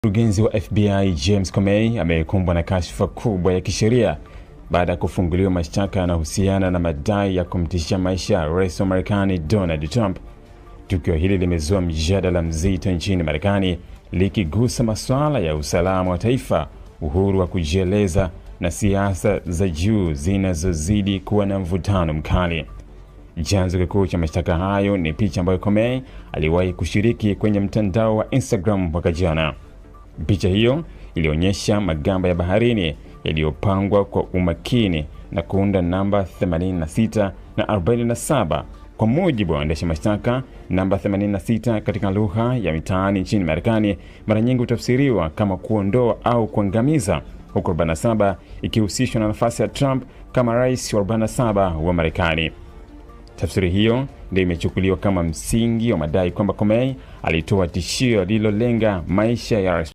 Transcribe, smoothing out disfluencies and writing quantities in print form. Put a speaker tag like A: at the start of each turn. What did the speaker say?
A: Mkurugenzi wa FBI James Comey amekumbwa na kashfa kubwa ya kisheria baada ya kufunguliwa mashtaka yanayohusiana na madai ya kumtishia maisha ya rais wa Marekani Donald Trump. Tukio hili limezua mjadala mzito nchini Marekani, likigusa masuala ya usalama wa taifa, uhuru wa kujieleza na siasa za juu zinazozidi kuwa na mvutano mkali. Chanzo kikuu cha mashtaka hayo ni picha ambayo Comey aliwahi kushiriki kwenye mtandao wa Instagram mwaka jana. Picha hiyo ilionyesha magamba ya baharini yaliyopangwa kwa umakini na kuunda namba 86 na 47. Kwa mujibu wa waendesha mashtaka, namba 86 katika lugha ya mitaani nchini Marekani mara nyingi hutafsiriwa kama kuondoa au kuangamiza, huku 47 ikihusishwa na nafasi ya Trump kama rais wa 47 wa Marekani. Tafsiri hiyo ndio imechukuliwa kama msingi wa madai kwamba Comey alitoa tishio lililolenga maisha ya rais